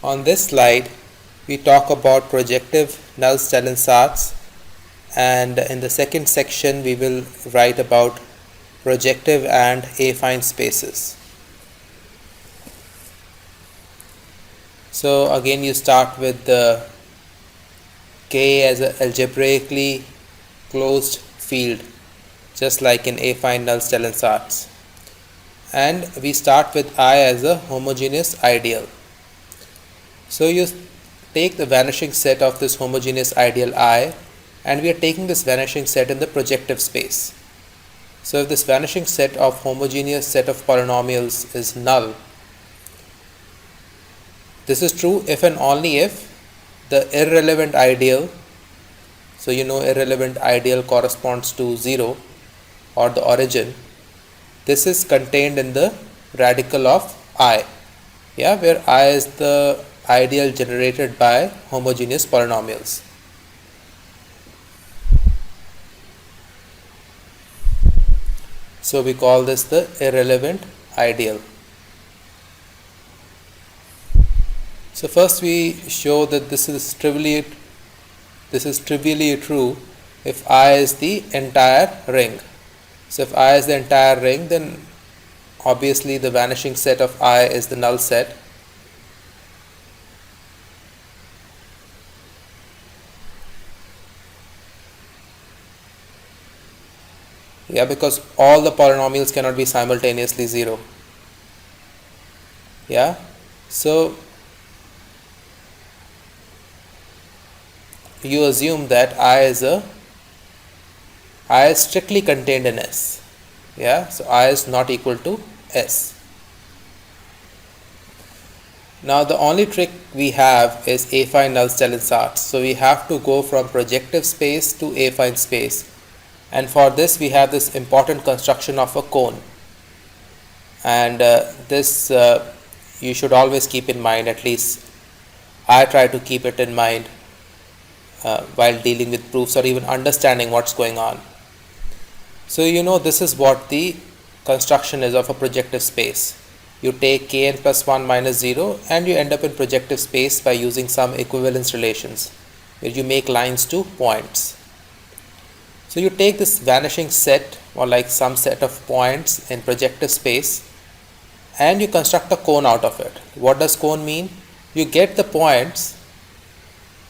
On this slide, we talk about projective Nullstellensatz, and in the second section we will write about projective and affine spaces. So again, you start with the K as an algebraically closed field, just like in affine Nullstellensatz, and we start with I as a homogeneous ideal. So you take the vanishing set of this homogeneous ideal I, and we are taking this vanishing set in the projective space. So if this vanishing set of homogeneous set of polynomials is null, this is true if and only if the irrelevant ideal, so you know irrelevant ideal corresponds to 0 or the origin, this is contained in the radical of I, where I is the ideal generated by homogeneous polynomials. So we call this the irrelevant ideal. So first we show that this is trivially true if I is the entire ring. So if I is the entire ring, then obviously the vanishing set of I is the null set. Because all the polynomials cannot be simultaneously 0. So you assume that I is strictly contained in S. So I is not equal to S. Now the only trick we have is affine Nullstellensatz. So we have to go from projective space to affine space, and for this we have this important construction of a cone, and this you should always keep in mind. At least I try to keep it in mind while dealing with proofs or even understanding what's going on. So you know, this is what the construction is of a projective space. You take kn plus 1 minus 0 and you end up in projective space by using some equivalence relations where you make lines to points. So you take this vanishing set, or like some set of points in projective space, and you construct a cone out of it. What does cone mean? You get the points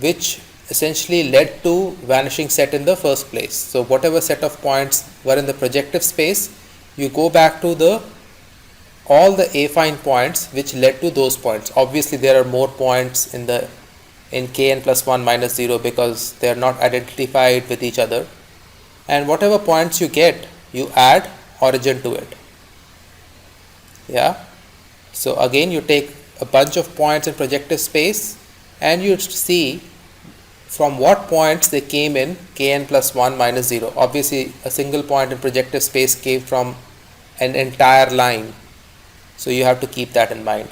which essentially led to vanishing set in the first place. So whatever set of points were in the projective space, you go back to all the affine points which led to those points. Obviously there are more points in kn plus 1 minus 0 because they are not identified with each other, and whatever points you get, you add origin to it. So again, you take a bunch of points in projective space and you see from what points they came in kn plus 1 minus 0. Obviously a single point in projective space came from an entire line, so you have to keep that in mind.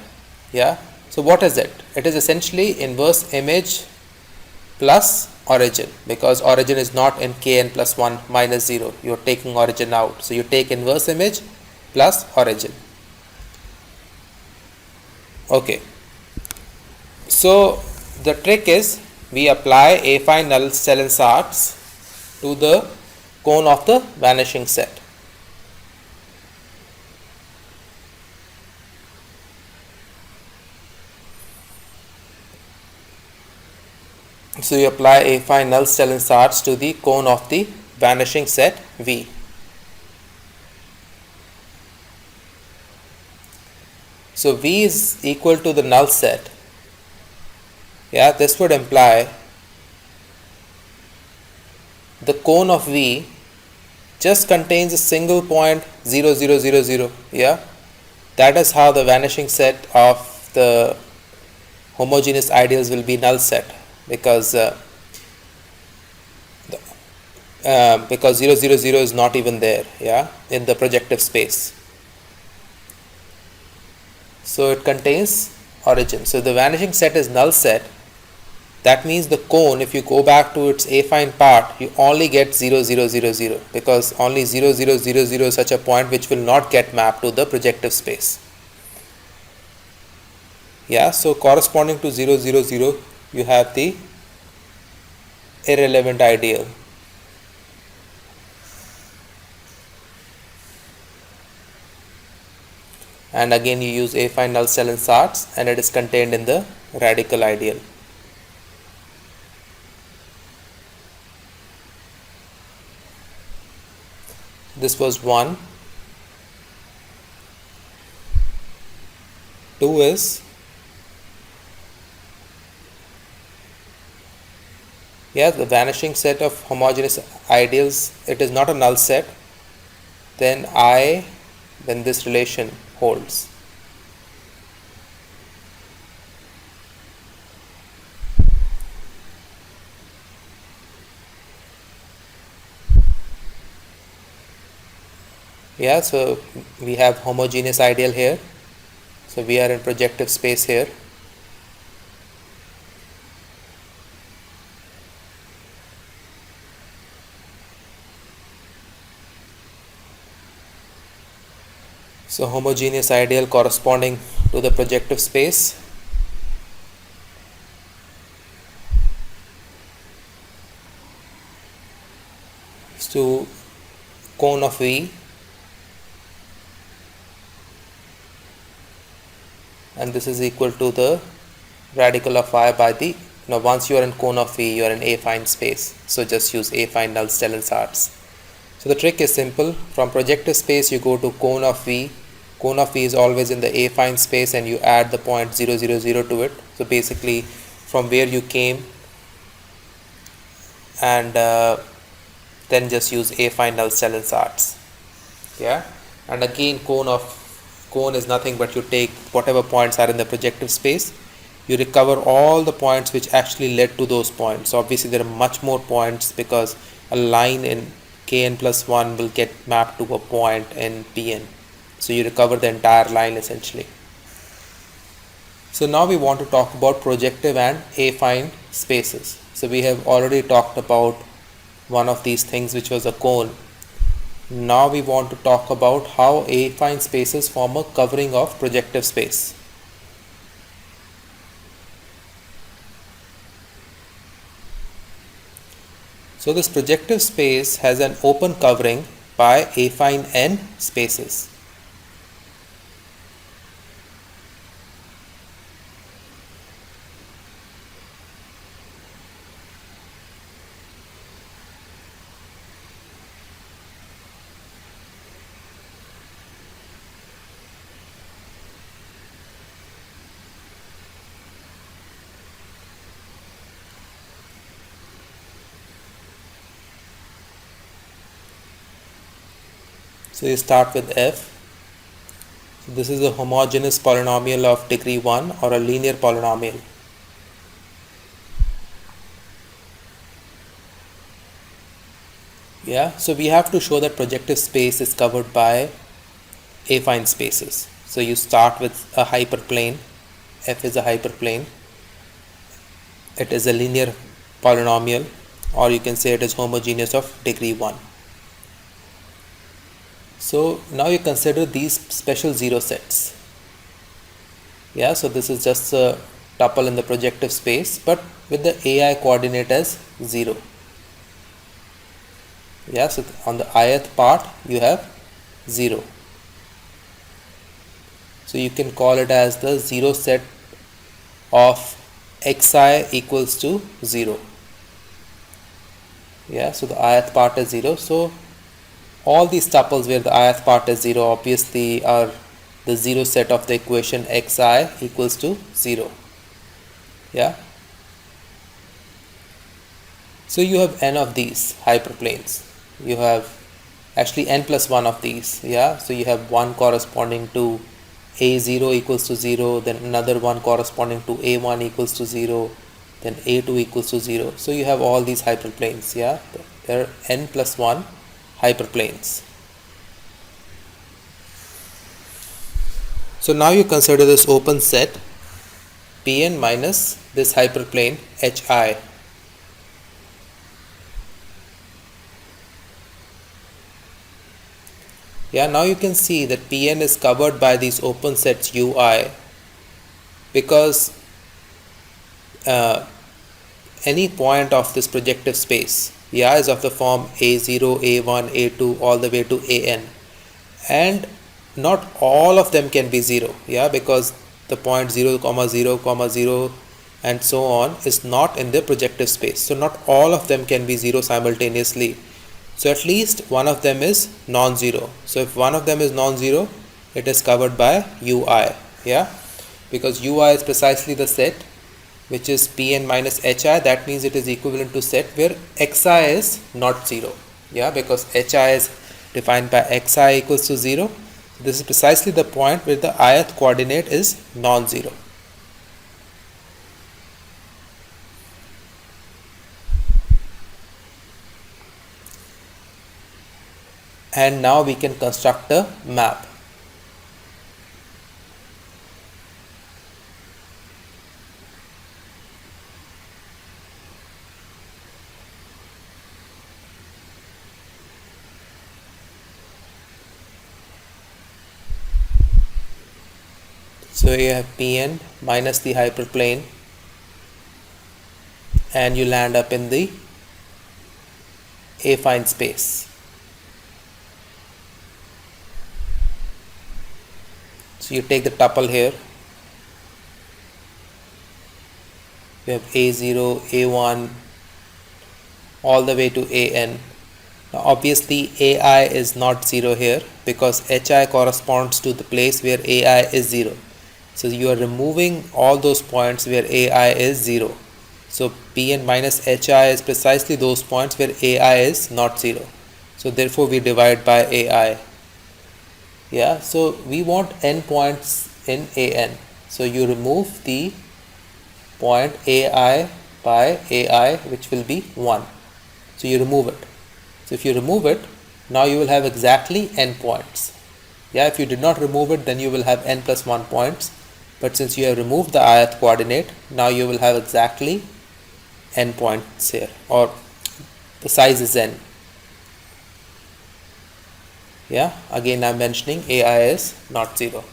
So what is it? It is essentially inverse image plus origin, because origin is not in kn plus 1 minus 0. You are taking origin out, so you take inverse image plus origin. Okay, so the trick is we apply affine Nullstellensatz to the cone of the vanishing set. So you apply affine Nullstellensatz to the cone of the vanishing set V. So V is equal to the null set. This would imply the cone of V just contains a single point 0 0 0 0. That is how the vanishing set of the homogeneous ideals will be null set, because 0 0 0 is not even there in the projective space. So it contains origin. So the vanishing set is null set. That means the cone, if you go back to its affine part, you only get 0 0 0 0, because only 0 0 0 0 is such a point which will not get mapped to the projective space. Yeah, so corresponding to 0 0 0 you have the irrelevant ideal. And again you use affine Nullstellensatz and it is contained in the radical ideal. This was 1. 2 is, yeah, the vanishing set of homogeneous ideals. It is not a null set. Then then this relation holds. Yeah, so we have homogeneous ideal here. So we are in projective space here. So homogeneous ideal corresponding to the projective space. To cone of V, and this is equal to the radical of I by the, now once you are in cone of V, you are in affine space, so just use affine Nullstellensatz. So the trick is simple. From projective space you go to cone of V. Cone of V is always in the affine space and you add the point 0 0 0 to it. So basically from where you came, and then just use affine Nullstellensatz. Yeah, and again cone is nothing but you take whatever points are in the projective space, you recover all the points which actually led to those points. So obviously there are much more points because a line in kn plus 1 will get mapped to a point in Pn. So you recover the entire line essentially. So now we want to talk about projective and affine spaces. So we have already talked about one of these things, which was a cone. Now we want to talk about how affine spaces form a covering of projective space. So this projective space has an open covering by affine n spaces. So you start with f. So this is a homogeneous polynomial of degree 1 or a linear polynomial. Yeah, so we have to show that projective space is covered by affine spaces. So you start with a hyperplane. F is a hyperplane. It is a linear polynomial, or you can say it is homogeneous of degree 1. So now you consider these special zero sets. Yeah, so this is just a tuple in the projective space, but with the AI coordinate as 0. Yeah, so on the ith part you have 0. So you can call it as the zero set of xi equals to 0. Yeah, so the ith part is 0. So all these tuples where the ith part is 0 obviously are the zero set of the equation xi equals to 0. Yeah. So you have n of these hyperplanes. You have actually n plus 1 of these. Yeah. So you have one corresponding to a0 equals to 0, then another one corresponding to a1 equals to 0, then a2 equals to 0. So you have all these hyperplanes. Yeah. There are n plus 1 hyperplanes. So now you consider this open set Pn minus this hyperplane Hi. Yeah, now you can see that Pn is covered by these open sets Ui. because any point of this projective space, yeah, is of the form a0, a1, a2 all the way to an, and not all of them can be 0, yeah, because the point 0, 0, 0 and so on is not in the projective space. So not all of them can be 0 simultaneously. So at least one of them is non-zero. So if one of them is non-zero, it is covered by ui, yeah, because ui is precisely the set which is Pn minus Hi. That means it is equivalent to set where Xi is not 0, yeah, because Hi is defined by Xi equals to 0. This is precisely the point where the ith coordinate is non-zero. And now we can construct a map. So you have Pn minus the hyperplane, and you land up in the affine space. So you take the tuple here, you have a0, a1 all the way to an. Now obviously ai is not 0 here because hi corresponds to the place where ai is 0. So you are removing all those points where ai is 0. So Pn minus Hi is precisely those points where ai is not 0. So therefore we divide by ai. Yeah, so we want n points in an. So you remove the point ai by ai, which will be 1. So you remove it. So if you remove it, now you will have exactly n points. Yeah, if you did not remove it, then you will have n plus 1 points. But since you have removed the ith coordinate, now you will have exactly n points here, or the size is n. Yeah, again I'm mentioning ai is not 0.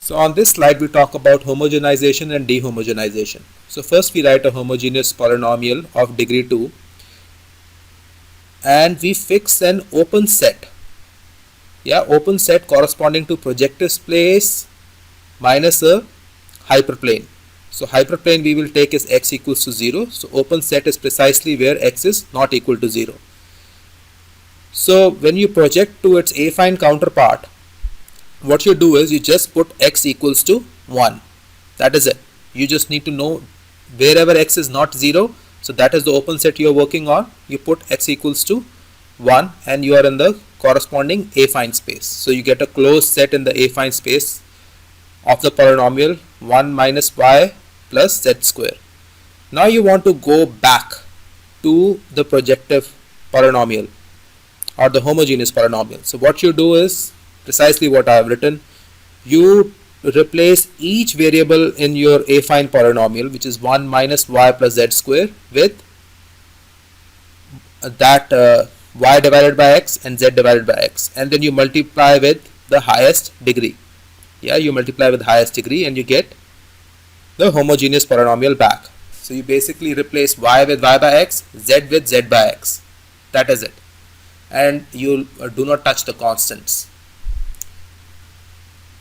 So on this slide we talk about homogenization and dehomogenization. So first we write a homogeneous polynomial of degree 2 and we fix an open set. Yeah, open set corresponding to projective space minus a hyperplane. So hyperplane we will take as x equals to 0. So open set is precisely where x is not equal to 0. So when you project to its affine counterpart, what you do is you just put x equals to 1. That is it. You just need to know wherever x is not 0. So that is the open set you are working on. You put x equals to 1 and you are in the corresponding affine space. So you get a closed set in the affine space of the polynomial 1 minus y plus z square. Now you want to go back to the projective polynomial or the homogeneous polynomial. So what you do is precisely what I have written. You replace each variable in your affine polynomial, which is 1 minus y plus z square, with that y divided by x and z divided by x, and then you multiply with the highest degree. Yeah, you multiply with the highest degree and you get the homogeneous polynomial back. So you basically replace y with y by x, z with z by x. That is it. And you do not touch the constants.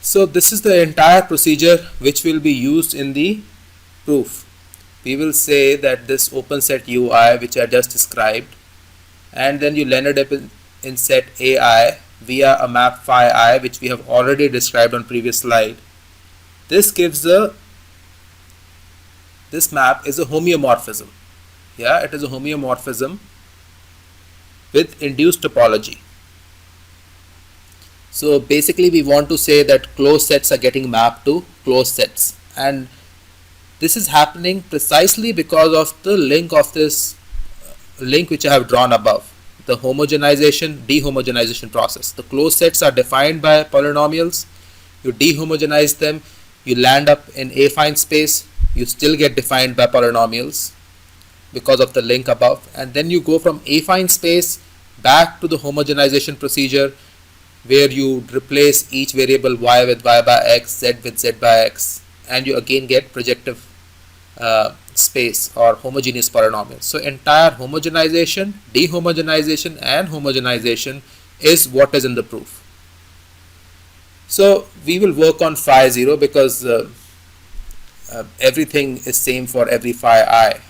So this is the entire procedure which will be used in the proof. We will say that this open set ui, which I just described, and then you land it up in set ai via a map phi I, which we have already described on previous slide. This gives this map is a homeomorphism. Yeah, it is a homeomorphism with induced topology. So basically we want to say that closed sets are getting mapped to closed sets, and this is happening precisely because of the link of this link which I have drawn above, the homogenization dehomogenization process. The closed sets are defined by polynomials, you dehomogenize them, you land up in affine space, you still get defined by polynomials because of the link above, and then you go from affine space back to the homogenization procedure where you replace each variable y with y by x, z with z by x, and you again get projective space or homogeneous polynomials. So entire homogenization, dehomogenization and homogenization is what is in the proof. So we will work on phi 0 because everything is same for every phi I,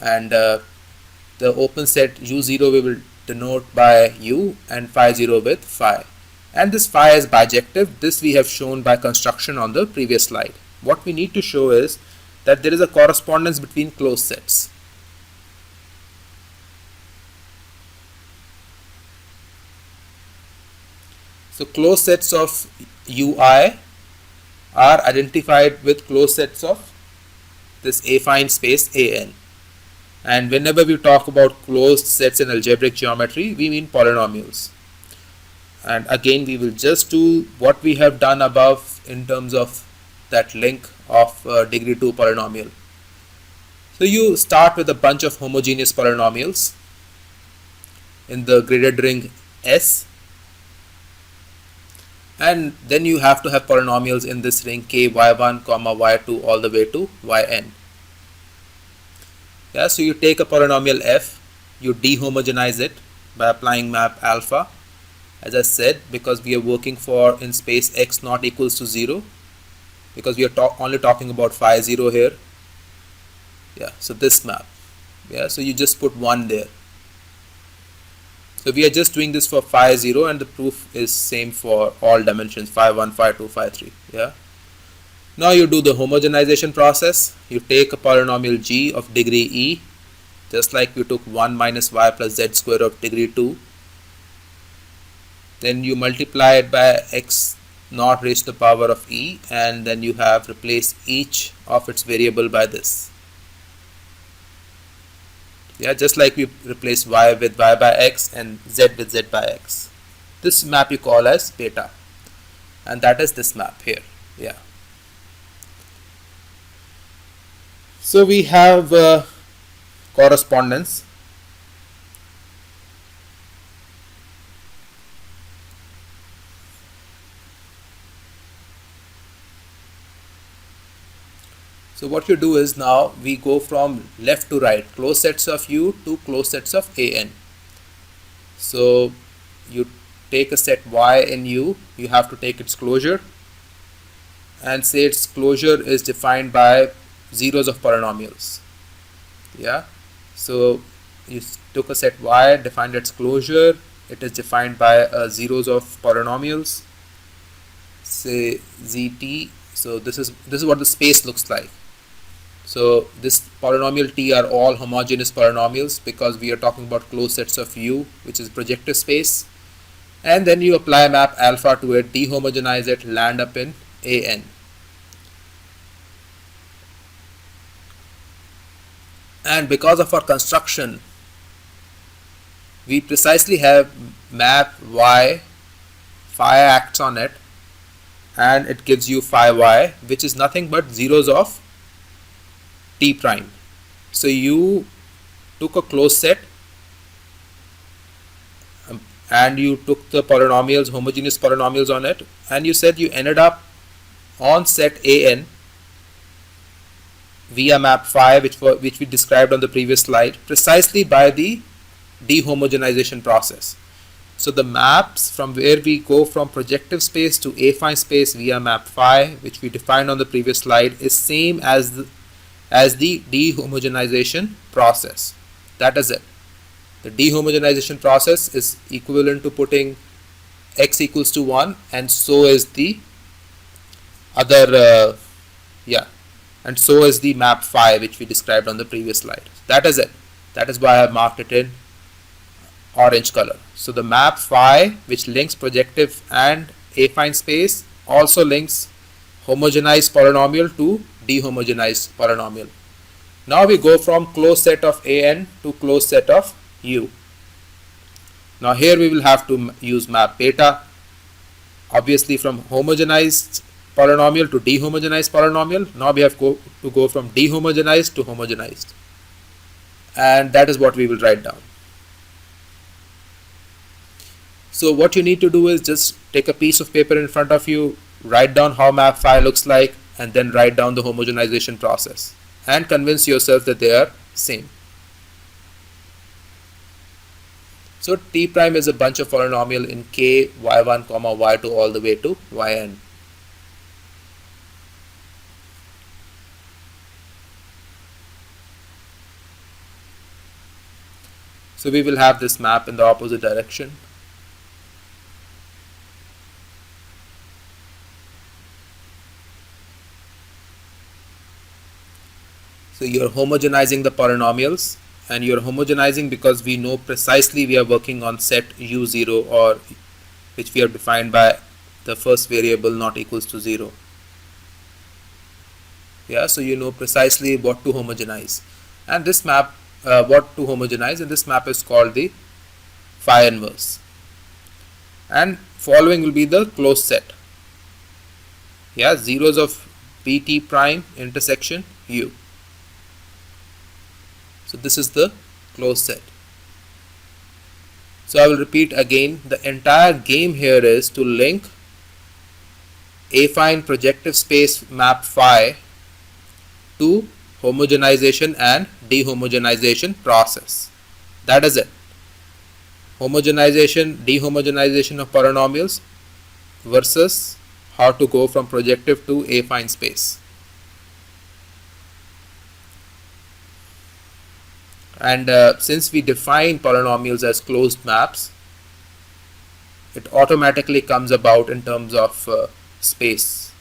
and the open set u0 we will denote by u and phi 0 with phi, and this phi is bijective. This we have shown by construction on the previous slide. What we need to show is that there is a correspondence between closed sets. So closed sets of ui are identified with closed sets of this affine space an, and whenever we talk about closed sets in algebraic geometry, we mean polynomials. And again, we will just do what we have done above in terms of that link of degree 2 polynomial. So you start with a bunch of homogeneous polynomials in the graded ring S, and then you have to have polynomials in this ring k y1 comma y2 all the way to yn. Yeah, so you take a polynomial f, you dehomogenize it by applying map alpha, as I said, because we are working for in space x not equals to 0, because we are only talking about phi 0 here. Yeah, so this map. Yeah, so you just put 1 there. So we are just doing this for phi 0, and the proof is same for all dimensions phi 1, phi 2, phi 3. Yeah. Now you do the homogenization process. You take a polynomial g of degree e, just like we took 1 minus y plus z square of degree 2. Then you multiply it by x naught raised to the power of e, and then you have replaced each of its variable by this. Yeah, just like we replace y with y by x and z with z by x. This map you call as beta, and that is this map here. Yeah. So we have correspondence. So what you do is, now we go from left to right, closed sets of u to closed sets of an. So you take a set y in u, you have to take its closure, and say its closure is defined by zeros of polynomials. Yeah, so you took a set y, defined its closure, it is defined by zeros of polynomials, say zt. So this is what the space looks like. So this polynomial t are all homogeneous polynomials because we are talking about closed sets of u, which is projective space, and then you apply map alpha to it, dehomogenize it, land up in an. And because of our construction, we precisely have map y, phi acts on it, and it gives you phi y, which is nothing but zeros of t prime. So you took a closed set and you took the polynomials, homogeneous polynomials on it, and you said you ended up on set an via map phi, which we described on the previous slide, precisely by the dehomogenization process. So the maps from where we go from projective space to affine space via map phi, which we defined on the previous slide, is same as the dehomogenization process. That is it. The dehomogenization process is equivalent to putting x equals to 1, and so is the other and so is the map phi, which we described on the previous slide. That is it. That is why I have marked it in orange color. So the map phi, which links projective and affine space, also links homogenized polynomial to dehomogenized polynomial. Now we go from closed set of an to closed set of u. Now here we will have to use map beta. Obviously, from homogenized polynomial to dehomogenized polynomial, now we have to go from dehomogenized to homogenized, and that is what we will write down. So what you need to do is just take a piece of paper in front of you, write down how map phi looks like, and then write down the homogenization process and convince yourself that they are same. So T prime is a bunch of polynomial in K, y1, y2 all the way to yn. So we will have this map in the opposite direction. So you're homogenizing the polynomials, and you're homogenizing because we know precisely we are working on set u0, or which we have defined by the first variable not equals to 0. Yeah, so you know precisely what to homogenize, and this map what to homogenize, and this map is called the phi inverse, and following will be the closed set. Yeah, zeros of bt prime intersection u. So this is the closed set. So I will repeat again, the entire game here is to link affine projective space map phi to homogenization and dehomogenization process. That is it. Homogenization, dehomogenization of polynomials versus how to go from projective to affine space. And since we define polynomials as closed maps, it automatically comes about in terms of space.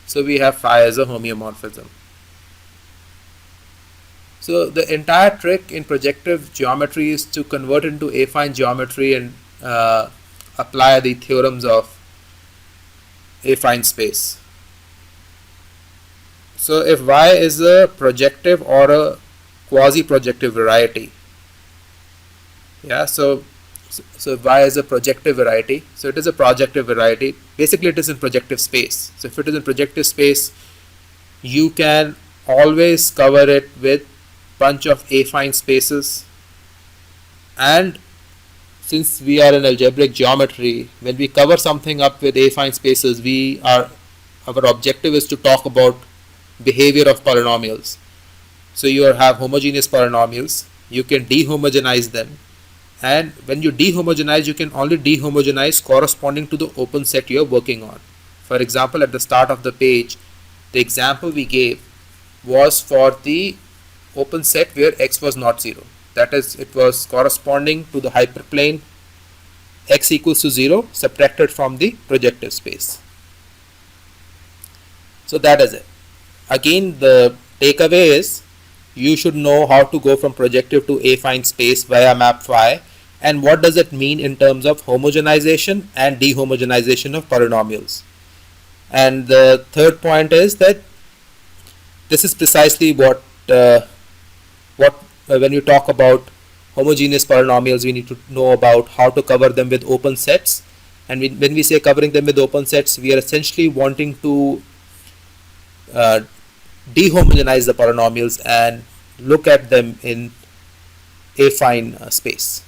So we have phi as a homeomorphism. So the entire trick in projective geometry is to convert into affine geometry and apply the theorems of affine space. So if y is a projective or a quasi-projective variety, yeah, so if y is a projective variety, so it is a projective variety. Basically, it is in projective space. So if it is in projective space, you can always cover it with bunch of affine spaces. And since we are in algebraic geometry, when we cover something up with affine spaces, our objective is to talk about behavior of polynomials. So you have homogeneous polynomials, you can dehomogenize them, and when you dehomogenize, you can only dehomogenize corresponding to the open set you are working on. For example, at the start of the page, the example we gave was for the open set where x was not 0. That is, it was corresponding to the hyperplane x equals to 0 subtracted from the projective space. So that is it. Again, the takeaway is you should know how to go from projective to affine space via map phi, and what does it mean in terms of homogenization and dehomogenization of polynomials. And the third point is that this is precisely what when you talk about homogeneous polynomials, we need to know about how to cover them with open sets. And when we say covering them with open sets, we are essentially wanting to dehomogenize the polynomials and look at them in affine space.